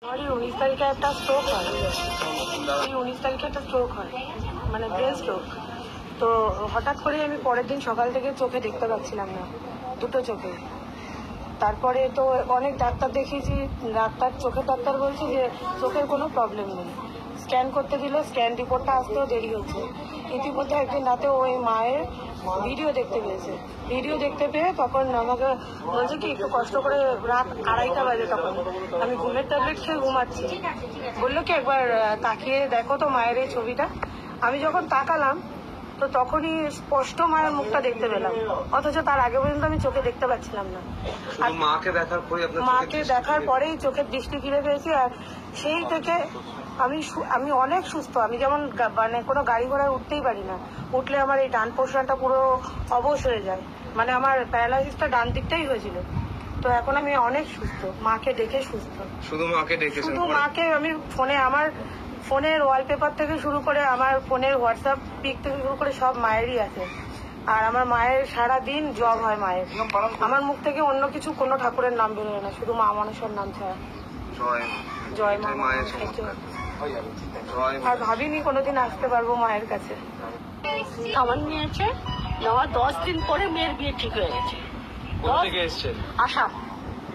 জানুয়ারি 19 তারিখে একটা স্ট্রোক হয়। এই 19 তারিখে একটা স্ট্রোক হয়, মানে ব্রেন স্ট্রোক। তো হঠাৎ করে আমি পরের দিন সকাল থেকে চোখে দেখতে পাচ্ছিলাম না, দুটো চোখে। তারপরে তো অনেক ডাক্তার দেখিয়েছি, ডাক্তার চোখের ডাক্তার বলছে যে চোখের কোনো প্রবলেম নেই। স্ক্যান করতে দিল, স্ক্যান রিপোর্টটা আসতেও দেরি হচ্ছে। ইতিমধ্যে একদিন রাতে ওই মায়ের ভিডিও দেখতে পেয়েছে। ভিডিও দেখতে পেয়ে তখন আমাকে বলছে কি একটু কষ্ট করে, রাত 2:30টা বাজে, তখন আমি ঘুমের ট্যাবলেট খেয়ে ঘুমাচ্ছি। বললো কি একবার তাকিয়ে দেখো তো মায়ের এই ছবিটা। আমি যখন তাকালাম তো তখনই স্পষ্ট মায়ের মুখটা দেখতে পেলাম, অথচ তার আগে পর্যন্ত আমি চোখে দেখতে পাচ্ছিলাম না। আর মাকে দেখার পরেই চোখের দৃষ্টি ফিরে পেয়েছি। আর সেই থেকে আমি অনেক সুস্থ। আমি যেমন মানে কোনো গাড়ি ঘোড়ায় উঠতেই পারি না, উঠলে আমার এই ডান পোর্শনটা পুরো অবশ হয়ে যায়, মানে আমার প্যারালাইসিসটা ডান দিকটাই হয়েছিল। তো এখন আমি অনেক সুস্থ, মাকে দেখে সুস্থ। শুধু মাকে আমি আমার ফোনের ওয়ালপেপার থেকে শুরু করে, আমার ফোনের হোয়াটসঅ্যাপ পিক থেকে শুরু করে সব মায়েরই আছে। আর আমার মায়ের সারা দিন জব হয় মায়ের। আমার মুখ থেকে অন্য কিছু কোনো ঠাকুরের নাম বেরোয় না, শুধু মা মনসার নাম ছাড়া। জয় মা। আর ভাবিনি কোনোদিন আসতে পারবো মায়ের কাছে। খাবার নিয়েছে, নেওয়ার 10 দিন পরে মেয়ের বিয়ে ঠিক হয়ে গেছে।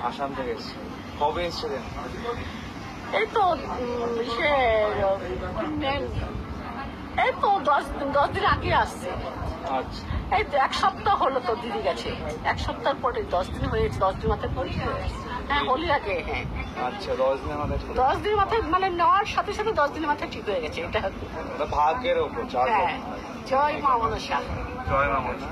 আসাম থেকে এসছে। কবে এসছিলেন? এই তো এই তো 10 দিন আগে আসছে। আচ্ছা, এই তো 1 সপ্তাহ হলো তো দিদি গেছে। 1 সপ্তাহ পরে 10 দিন হয়েছে। 10 দিন মাথায় পরে হ্যাঁ হোলি আগে। হ্যাঁ আচ্ছা, 10 দিনের মাথায় 10 দিনের মাথায়, মানে নেওয়ার সাথে সাথে 10 দিনের মাথায় ঠিক হয়ে গেছে। এটা ভাগ্যের ওপর। হ্যাঁ, জয় মা মনসা। জয় মা মনসা।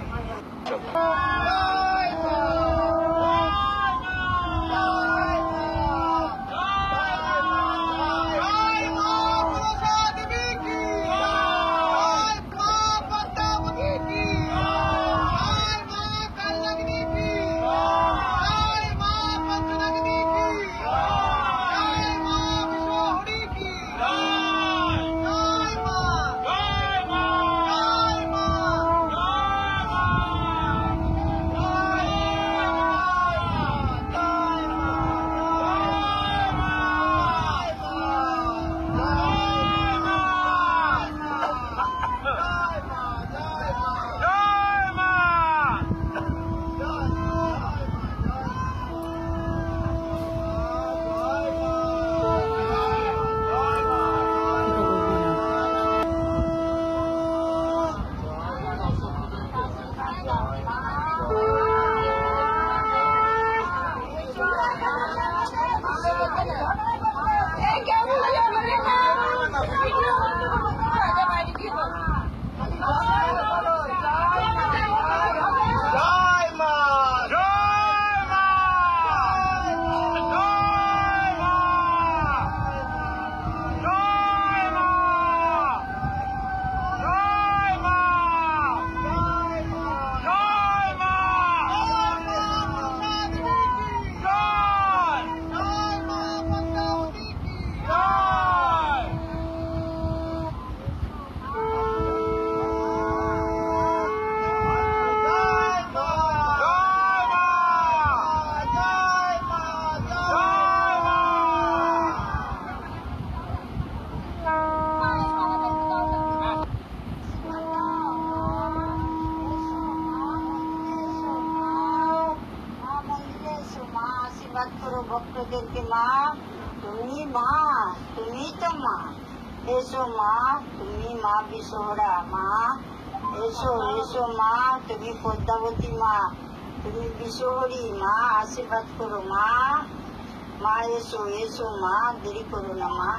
ভক্তদেরকে মা তুমি তো মা, এসো মা তুমি মা বিশ্বহরা মা, এসো মা তুমি পদ্মাবতী মা, তুমি বিশ্বহরি মা, আশীর্বাদ করো মা। এসো মা, দেরি করো না মা।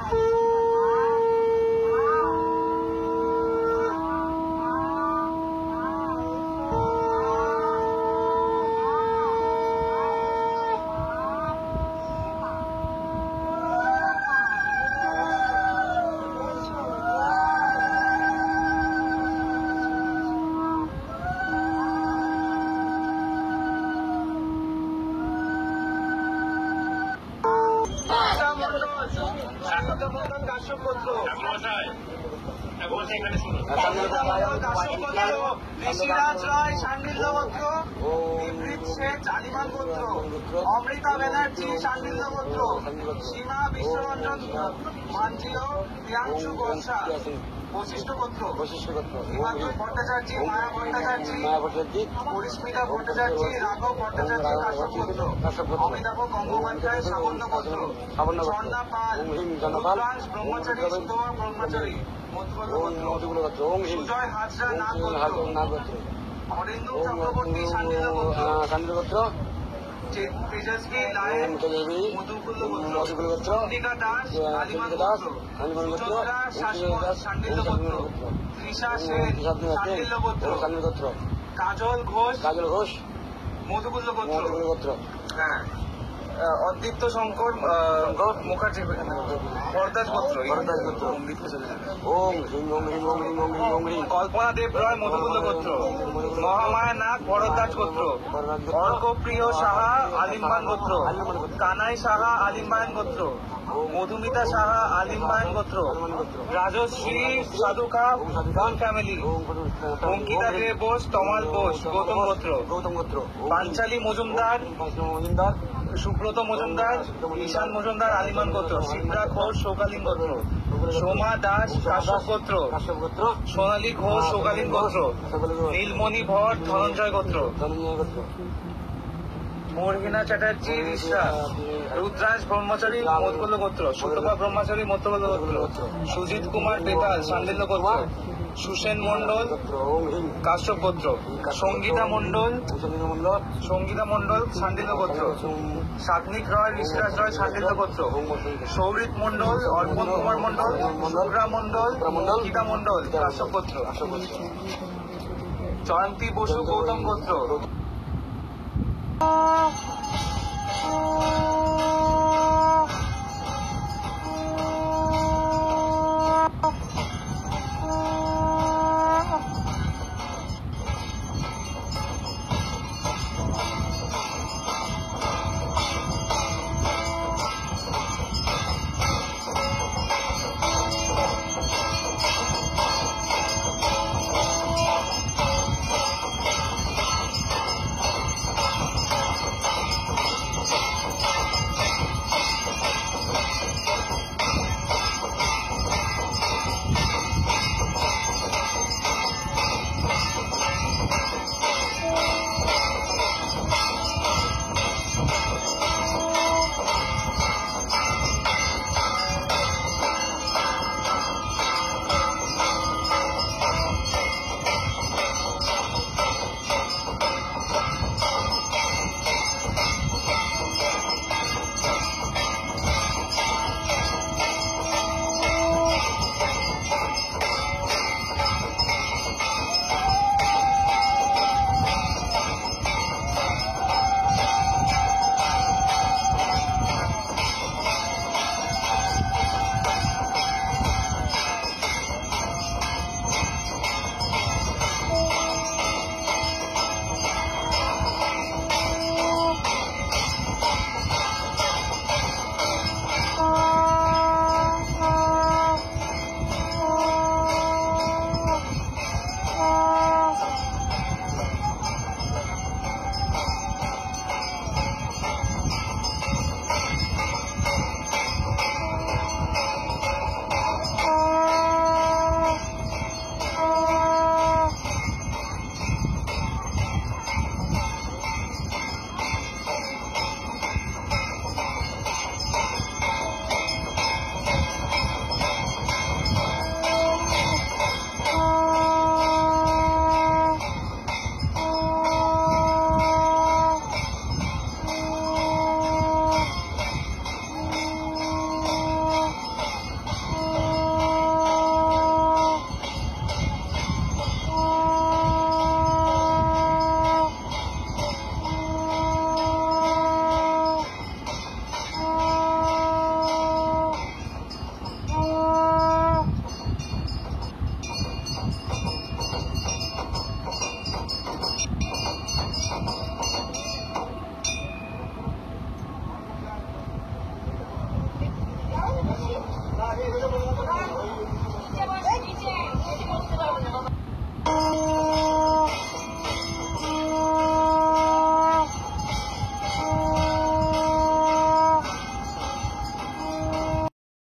Satu কাশ্যপ গোত্র ঋষিরাজ রায় শান্ডিল্য গোত্র, বিবৃত শেঠ জালিমান গোত্র, অমৃতা ব্যানার্জি শান্ডিল্য গোত্র, সীমা বিশ্বরঞ্জন মানজিও প্রিয়াংশু গোস্বা বশিষ্ঠ গোত্র, হিমাদ্রি ভট্টাচার্য মায়া ভট্টাচার্য, পরিস্মিতা ভট্টাচার্য রাঘব ভট্টাচার্য কাশ্যপ গোত্র, অমিতাভ গঙ্গোপাধ্যায় সাবন্য গোত্র, ঝর্ণা পাল রুদ্রাংশ ব্রহ্মচারী সুতমা ব্রহ্মচারী মধুকুল গোত্র, সুজয় হাজরা নাগ গোত্র, অরিন্দম চক্রবর্তী শান্ডিল্য গোত্র, তেজস্বী লায়েন মধুকুল গোত্র, চন্দিকা দাস আলিমান গোত্র, সুচন্দ্রা শাসমল শান্ডিল্য গোত্র, তৃষা সেন শান্ডিল্য গোত্র, কাজল ঘোষ মধুকুল গোত্র, হ্যাঁ, অদ্বিত্য শঙ্কর মুখার্জি ভরদাস গোত্র, কল্পনা দেব রয় মধুকুল গোত্র, মহামায়া নাগ ভরদ্বাজ গোত্র, অর্কপ্রিয় সাহা আলিমবান গোত্র, কানাই সাহা আলিমবান গোত্র, মধুমিতা সাহা আলিমবান গোত্র, রাজশ্রী সাধুকা ফ্যামিলি, অঙ্কিতা দে বোস তমাল বোস গৌতম গোত্র, পাঞ্চালী মজুমদার সুব্রত মজুমদার ঈশান মজুমদার আলিমান গোত্র, শিবরা ঘোষ শৌকালীন গোত্র, সোমা দাস কাশ্যপ গোত্র, সোনালী ঘোষ শৌকালীন গোত্র, নীলমণি ভট্ট ধনঞ্জয় গোত্র, মর্হিনা চ্যাটার্জি রিসরা, রুদ্রাংশ ব্রহ্মচারী মধুকুল গোত্র, সুতপা ব্রহ্মচারী মধ্যকুল গোত্র, সুজিত কুমার বেতাল শান্ডিল্য গোত্র, সুসেন মন্ডল কাশ্যপ গোত্র, সঙ্গীতা মন্ডল শান্ডিল্য গোত্র, সাত্বিক রয় ঋষিরাজ রয় শান্ডিল্য গোত্র, সৌরিত মন্ডল অর্পণ কুমার মন্ডল শুভ্রা মন্ডল গীতা মন্ডল কাশ্যপ গোত্র, জয়ন্তী বসু গৌতম গোত্র,